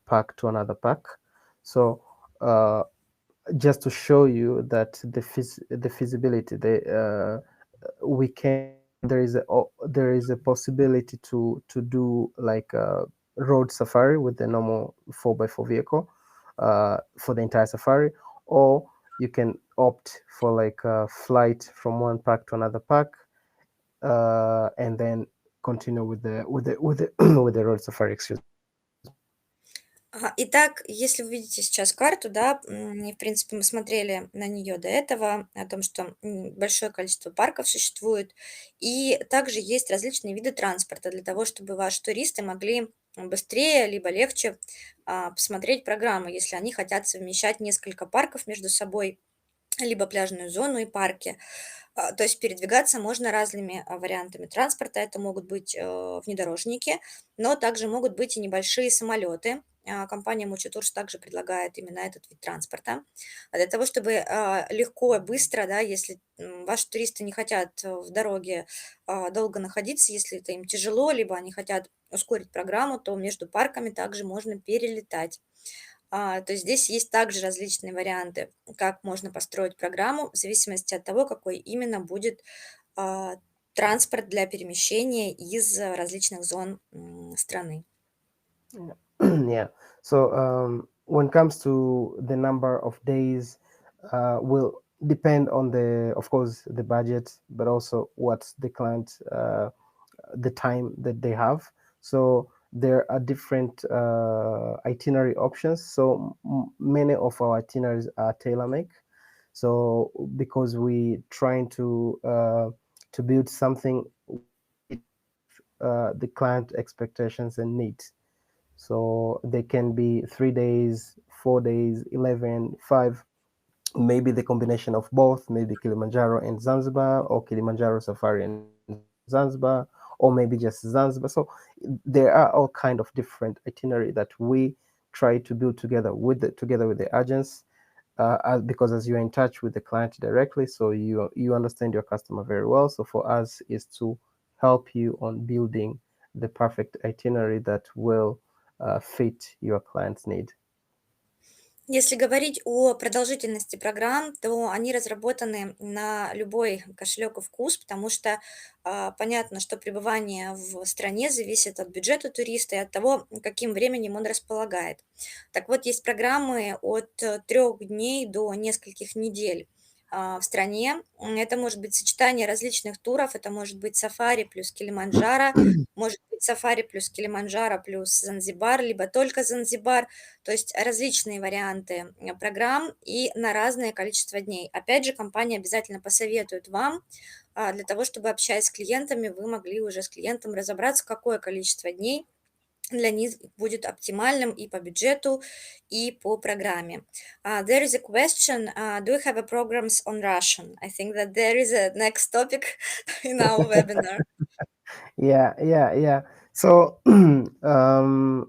park to another park. So just to show you that the feasibility, we can there is a possibility to do like a road safari with the normal 4x4 vehicle for the entire safari, or you can opt for like a flight from one park to another park, and then continue with the with the road safari. Excuse me. Итак, если вы видите сейчас карту, да, и, в принципе, мы смотрели на нее до этого, о том, что большое количество парков существует, и также есть различные виды транспорта для того, чтобы ваши туристы могли быстрее либо легче посмотреть программу, если они хотят совмещать несколько парков между собой, либо пляжную зону и парки. То есть передвигаться можно разными вариантами транспорта. Это могут быть внедорожники, но также могут быть и небольшие самолеты. Компания Mucho также предлагает именно этот вид транспорта. А для того, чтобы легко и быстро, да, если ваши туристы не хотят в дороге долго находиться, если это им тяжело, либо они хотят ускорить программу, то между парками также можно перелетать. То есть здесь есть также различные варианты, как можно построить программу в зависимости от того, какой именно будет транспорт для перемещения из различных зон страны. Yeah. So when it comes to the number of days, will depend on of course, the budget, but also what the client, the time that they have. So there are different itinerary options. So many of our itineraries are tailor-made. So because we trying to build something the client expectations and needs. So they can be 3 days, 4 days, 11, 5, maybe the combination of both, maybe Kilimanjaro and Zanzibar, or Kilimanjaro Safari and Zanzibar, or maybe just Zanzibar. So there are all kind of different itinerary that we try to build together with the agents, because as you're in touch with the client directly, so you understand your customer very well. So for us is to help you on building the perfect itinerary that will fit your client's need. Если говорить о продолжительности программ, то они разработаны на любой кошелек и вкус, потому что понятно, что пребывание в стране зависит от бюджета туриста и от того, каким временем он располагает. Так вот, есть программы от 3 дней до нескольких недель в стране. Это может быть сочетание различных туров, это может быть сафари плюс Килиманджаро, может быть сафари плюс Килиманджаро плюс Занзибар, либо только Занзибар. То есть различные варианты программ и на разное количество дней. Опять же, компания обязательно посоветует вам, для того, чтобы, общаясь с клиентами, вы могли уже с клиентом разобраться, какое количество дней для них будет оптимальным и по бюджету, и по программе. There is a question, do you have a programs on Russian? I think that there is a next topic in our webinar. Yeah. So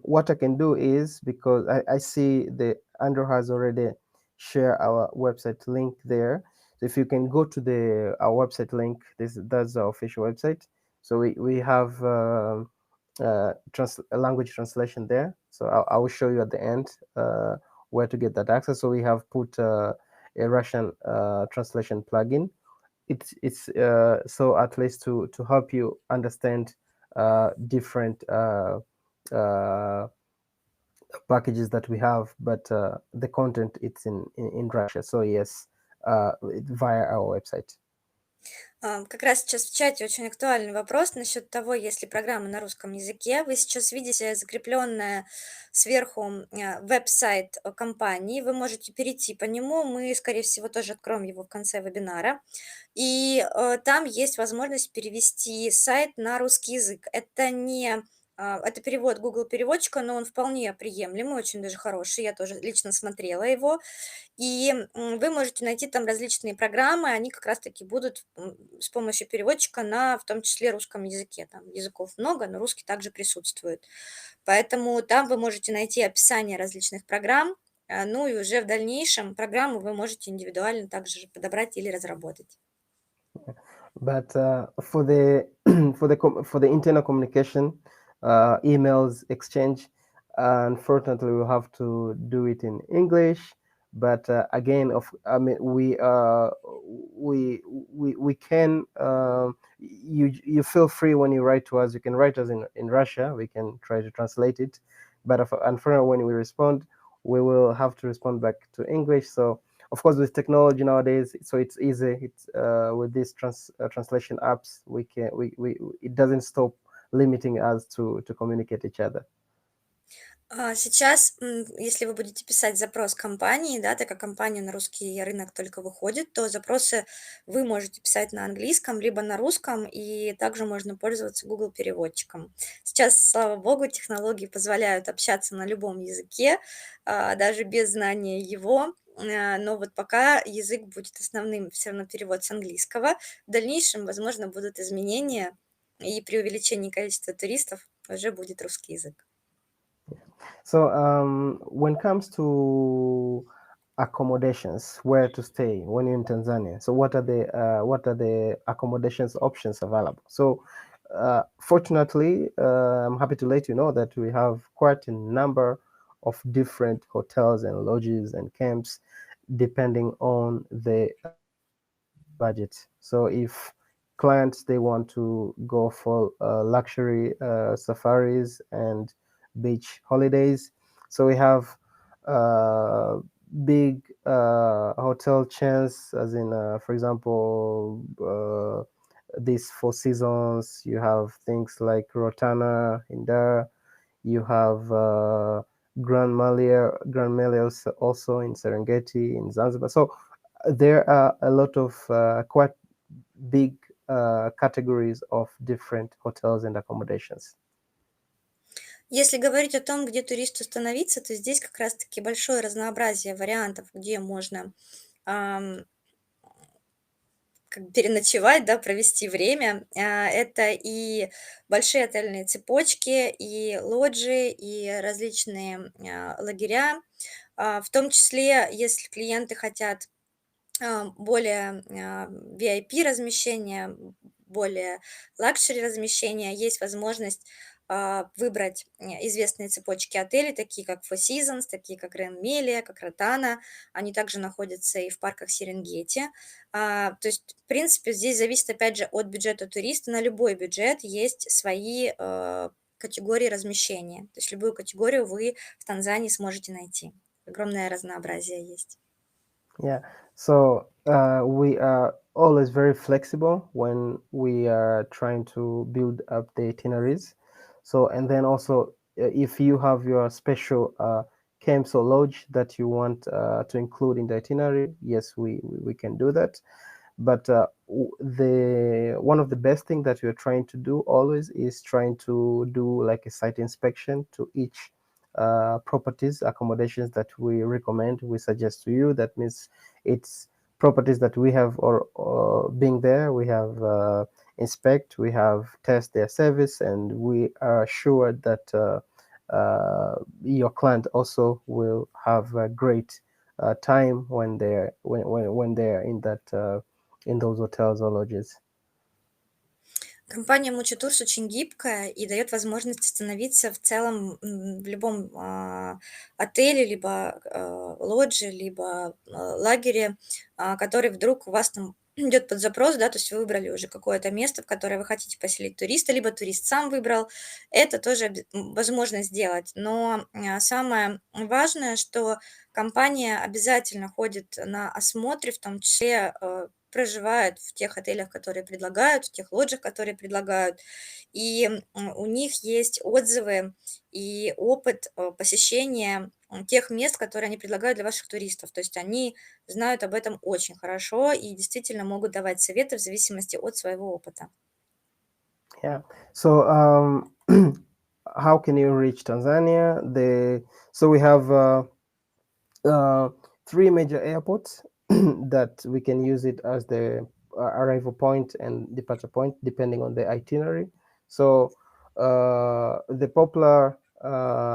what I can do is, because I see the Andrew has already shared our website link there. So if you can go to our website link, that's our official website. So we have language translation there. So I will show you at the end where to get that access. So we have put a Russian translation plugin. It's so at least to help you understand different packages that we have, but the content it's in Russia. So yes, via our website. Как раз сейчас в чате очень актуальный вопрос насчет того, есть ли программа на русском языке. Вы сейчас видите закрепленное сверху веб-сайт компании. Вы можете перейти по нему. Мы, скорее всего, тоже откроем его в конце вебинара. И там есть возможность перевести сайт на русский язык. Это перевод Google переводчика, но он вполне приемлемый, очень даже хороший. Я тоже лично смотрела его. И вы можете найти там различные программы, они как раз-таки будут с помощью переводчика на, в том числе, русском языке. Там языков много, но русский также присутствует. Поэтому там вы можете найти описание различных программ, ну и уже в дальнейшем программу вы можете индивидуально также подобрать или разработать. But for the for the internal communication, emails exchange, Unfortunately, we'll have to do it in English. But again, I mean, we can. You feel free when you write to us. You can write us in Russia. We can try to translate it. But unfortunately, when we respond, we will have to respond back to English. So of course, with technology nowadays, so it's easy. It's with these translation apps, we it doesn't stop limiting us to communicate each other. Сейчас, если вы будете писать запрос компании, да, так как компания на русский рынок только выходит, то запросы вы можете писать на английском либо на русском, и также можно пользоваться Google переводчиком. Сейчас, слава богу, технологии позволяют общаться на любом языке, даже без знания его. Но вот пока язык будет основным, все равно перевод с английского. В дальнейшем, возможно, будут изменения, и при увеличении количества туристов уже будет русский язык. So when it comes to accommodations, where to stay when you're in Tanzania, so what are the accommodations options available? So fortunately, I'm happy to let you know that we have quite a number of different hotels and lodges and camps depending on the budget. So if clients they want to go for luxury safaris and beach holidays, so we have uh, big hotel chains, as in, for example, these Four Seasons. You have things like Rotana in there. You have Grand Melios also in Serengeti in Zanzibar. So there are a lot of quite big categories of different hotels and accommodations. Если говорить о том, где туристу остановиться, то здесь как раз-таки большое разнообразие вариантов, где можно как бы переночевать, да, провести время. Это и большие отельные цепочки, и лоджии, и различные лагеря. В том числе, если клиенты хотят более VIP размещения, более лакшери размещения, есть возможность выбрать известные цепочки отелей, такие как Four Seasons, такие как Grand Melia, как Ротана. Они также находятся и в парках Серенгети. То есть, в принципе, здесь зависит, опять же, от бюджета туриста. На любой бюджет есть свои категории размещения. То есть любую категорию вы в Танзании сможете найти. Огромное разнообразие есть. Yeah. So we are always very flexible when we are trying to build up the itineraries. So, and then also, if you have your special camps or lodge that you want to include in the itinerary, yes, we can do that. But the one of the best thing that we're trying to do always is trying to do like a site inspection to each properties, accommodations that we recommend, we suggest to you. That means it's properties that we have or being there, we have inspect, we have test their service, and we are sure that your client also will have a great time when they're in that in those hotels or lodges. Компания Mucho Tours очень гибкая и дает возможность остановиться в целом в любом отеле, либо лодже, либо лагере, который вдруг у вас там идет под запрос, да, то есть вы выбрали уже какое-то место, в которое вы хотите поселить туриста, либо турист сам выбрал, это тоже возможно сделать. Но самое важное, что компания обязательно ходит на осмотры, в том числе проживают в тех отелях, которые предлагают, в тех лоджиях, которые предлагают. И у них есть отзывы и опыт посещения тех мест, которые они предлагают для ваших туристов. То есть они знают об этом очень хорошо и действительно могут давать советы в зависимости от своего опыта. Yeah. So how can you reach Tanzania? So we have three major airports that we can use it as the arrival point and departure point depending on the itinerary. So the popular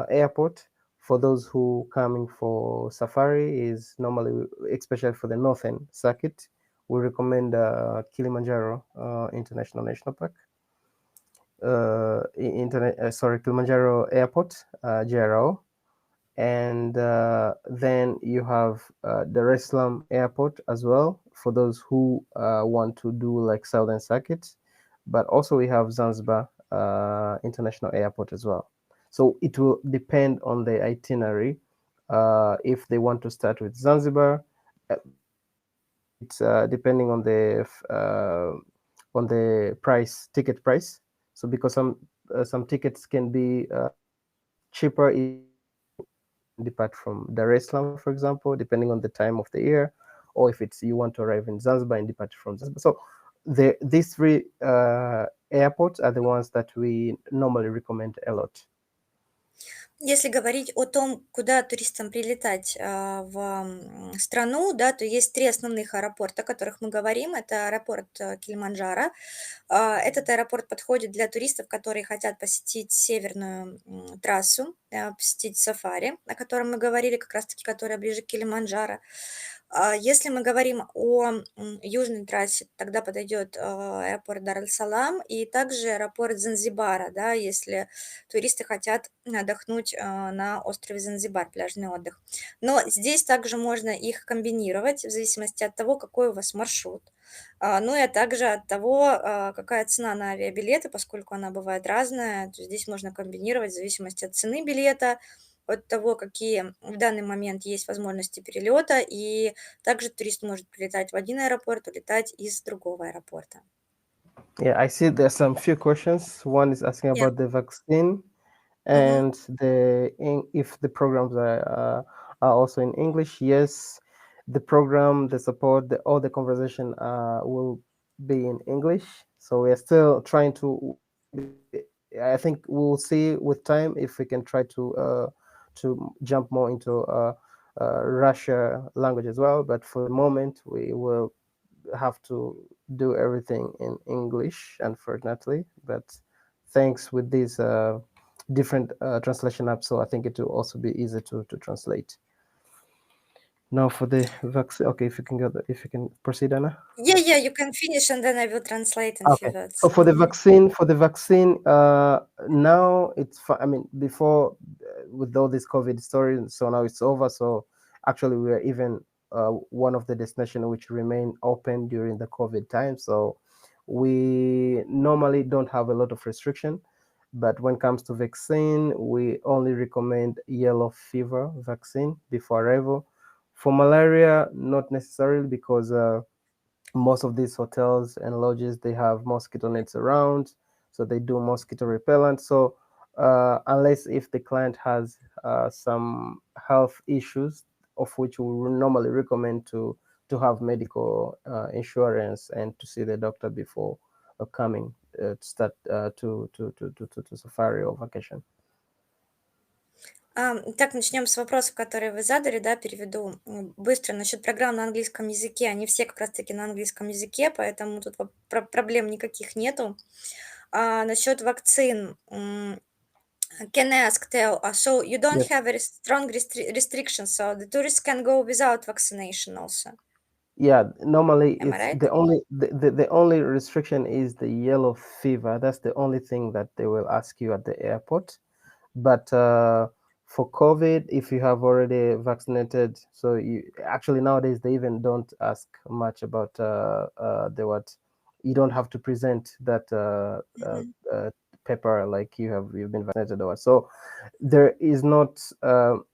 airport for those who coming for safari is normally, especially for the northern circuit, we recommend Kilimanjaro International National Park. Kilimanjaro Airport, JRO, and then you have Dar es Salaam Airport as well for those who want to do like Southern Circuit, but also we have Zanzibar International Airport as well. So it will depend on the itinerary. If they want to start with Zanzibar, it's depending on the ticket price. So because some tickets can be cheaper if depart from Dar es Salaam, for example, depending on the time of the year, or if it's you want to arrive in Zanzibar and depart from Zanzibar. So these three airports are the ones that we normally recommend a lot. Если говорить о том, куда туристам прилетать в страну, да, то есть три основных аэропорта, о которых мы говорим. Это аэропорт Килиманджаро. Этот аэропорт подходит для туристов, которые хотят посетить северную трассу, посетить сафари, о котором мы говорили, как раз-таки, которая ближе к Килиманджаро. Если мы говорим о южной трассе, тогда подойдет аэропорт Дар-эль-Салам и также аэропорт Занзибара, да, если туристы хотят отдохнуть на острове Занзибар, пляжный отдых. Но здесь также можно их комбинировать в зависимости от того, какой у вас маршрут. Ну и также от того, какая цена на авиабилеты, поскольку она бывает разная, то здесь можно комбинировать в зависимости от цены билета, от того, какие в данный момент есть возможности перелета, и также турист может прилетать в один аэропорт, улетать из другого аэропорта. Yeah, I see there's some few questions. One is asking Yeah. about the vaccine and if the programs are also in English. Yes, the program, the support, all the conversation will be in English. So we are still trying to. I think we'll see with time if we can try to jump more into Russia language as well. But for the moment, we will have to do everything in English, unfortunately. But thanks with these different translation apps, so I think it will also be easy to translate. Now for the vaccine, okay, if you can proceed, Anna. Yeah, you can finish and then I will translate in few Okay. words. So for the vaccine, now it's. I mean, before with all this COVID story, so now it's over. So actually, we are even one of the destinations which remain open during the COVID time. So we normally don't have a lot of restriction, but when it comes to vaccine, we only recommend yellow fever vaccine before arrival. For malaria, not necessarily, because most of these hotels and lodges, they have mosquito nets around, so they do mosquito repellent. So unless if the client has some health issues, of which we will normally recommend to have medical insurance and to see the doctor before coming to start to safari or vacation. Так, начнем с вопросов, которые вы задали, да, переведу быстро. Насчет программ на английском языке, они все как раз-таки на английском языке, поэтому тут проблем никаких нету. Насчет вакцин, can I ask, Theo, so you don't have a strong restrictions, so the tourists can go without vaccination also? Yeah, normally Am I it's right? the only restriction is the yellow fever. That's the only thing that they will ask you at the airport. But for COVID, if you have already vaccinated, so you actually nowadays they even don't ask much about the what. You don't have to present that paper like you've been vaccinated or so. There is not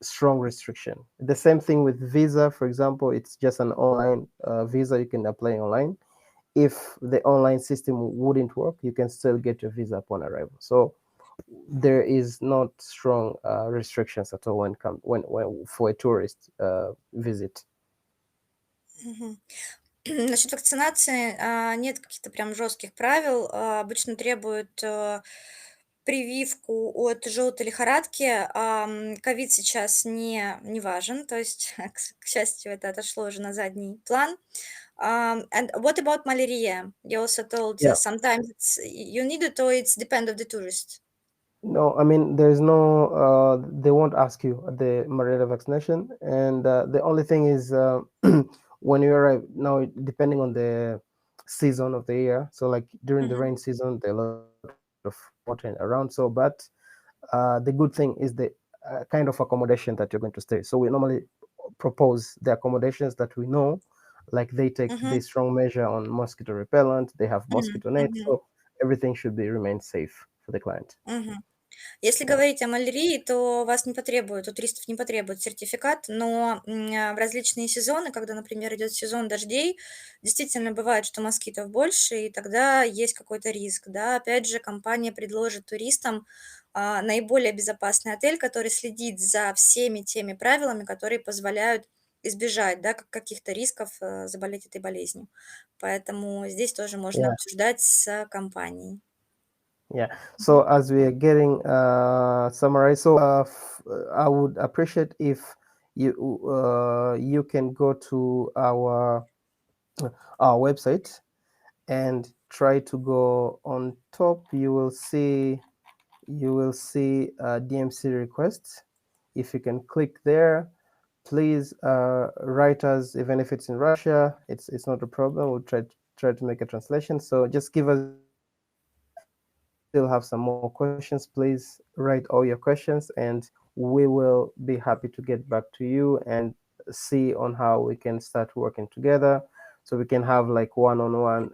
strong restriction. The same thing with visa, for example, it's just an online visa. You can apply online. If the online system wouldn't work, you can still get your visa upon arrival. So there is not strong restrictions at all when for a tourist visit. Насчет вакцинации нет каких-то прям жестких правил. Обычно требуют прививку от желтой лихорадки. Ковид сейчас не важен, то есть, к счастью, это отошло уже на задний план. And what about malaria? You also told sometimes you need it or it's depend of the tourist. No, I mean there's no. They won't ask you at the malaria vaccination, and the only thing is when you arrive now, depending on the season of the year. So like during the rain season, there are a lot of of motoring around. So, but the good thing is the kind of accommodation that you're going to stay. So we normally propose the accommodations that we know, like they take the strong measure on mosquito repellent, they have mosquito nets, so everything should be remain safe for the client. Если говорить о малярии, то вас не потребует, у туристов не потребует сертификат, но в различные сезоны, когда, например, идет сезон дождей, действительно бывает, что москитов больше, и тогда есть какой-то риск, да. Опять же, компания предложит туристам наиболее безопасный отель, который следит за всеми теми правилами, которые позволяют избежать, да, каких-то рисков заболеть этой болезнью. Поэтому здесь тоже можно Yeah. обсуждать с компанией. Yeah. So as we are getting summarized, so I would appreciate if you can go to our website and try to go on top. You will see DMC requests. If you can click there, please write us, even if it's in Russia, it's not a problem. We'll try to make a translation. So just give us. Still have some more questions, please write all your questions and we will be happy to get back to you and see on how we can start working together, so we can have like one-on-one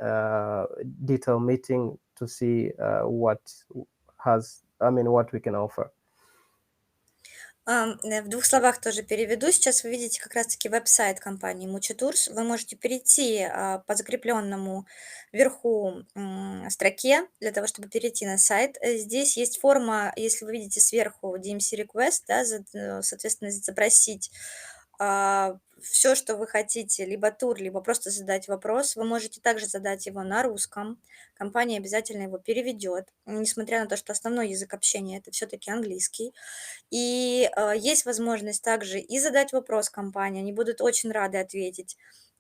detailed meeting to see what we can offer. В двух словах тоже переведу. Сейчас вы видите как раз-таки веб-сайт компании Mucho Tours. Вы можете перейти по закрепленному вверху строке для того, чтобы перейти на сайт. Здесь есть форма, если вы видите сверху DMC Request, да, соответственно, запросить все, что вы хотите, либо тур, либо просто задать вопрос. Вы можете также задать его на русском. Компания обязательно его переведет, несмотря на то, что основной язык общения это все-таки английский. И есть возможность также и задать вопрос компании, они будут очень рады ответить,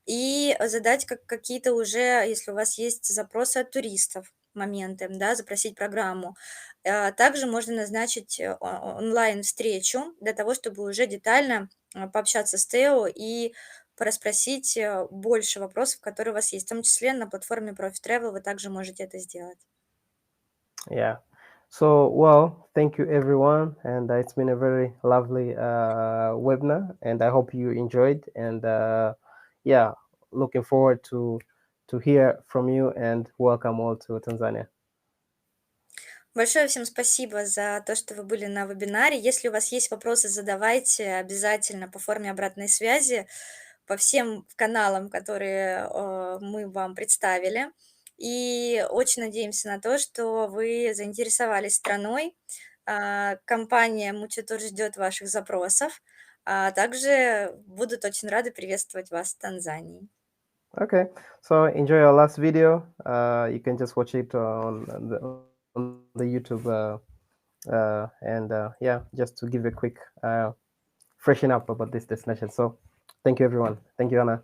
и задать какие-то уже, если у вас есть запросы от туристов, моменты, да, запросить программу. Также можно назначить онлайн-встречу для того, чтобы уже детально пообщаться с Тео и порасспросить больше вопросов, которые у вас есть, в том числе на платформе Profi.Travel вы также можете это сделать. Yeah. So, well, thank you everyone, and it's been a very lovely webinar, and I hope you enjoyed. And yeah, looking forward to hear from you, and welcome all to Tanzania. Большое всем спасибо за то, что вы были на вебинаре. Если у вас есть вопросы, задавайте обязательно по форме обратной связи по всем каналам, которые мы вам представили. И очень надеемся на то, что вы заинтересовались страной. Компания Mucho Tour ждет ваших запросов, а также будут очень рады приветствовать вас в Танзании. Okay, so enjoy our last video. You can just watch it on the YouTube, and yeah, just to give a quick freshen up about this destination. So thank you everyone. Thank you, Anna.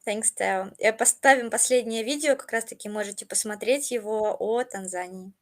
Thanks, Theo. Поставим последнее видео, как раз-таки можете посмотреть его о Танзании.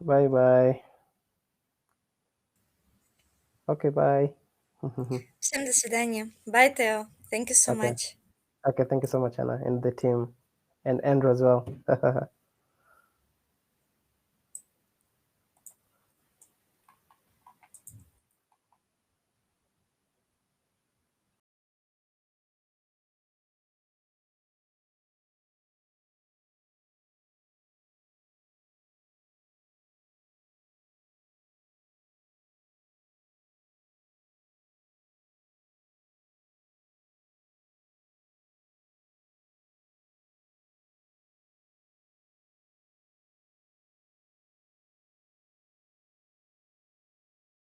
Bye-bye. Okay, bye. Всем до свидания. Bye, Theo. Thank you so Okay. much. Okay, thank you so much, Anna, and the team, and Andrew as well.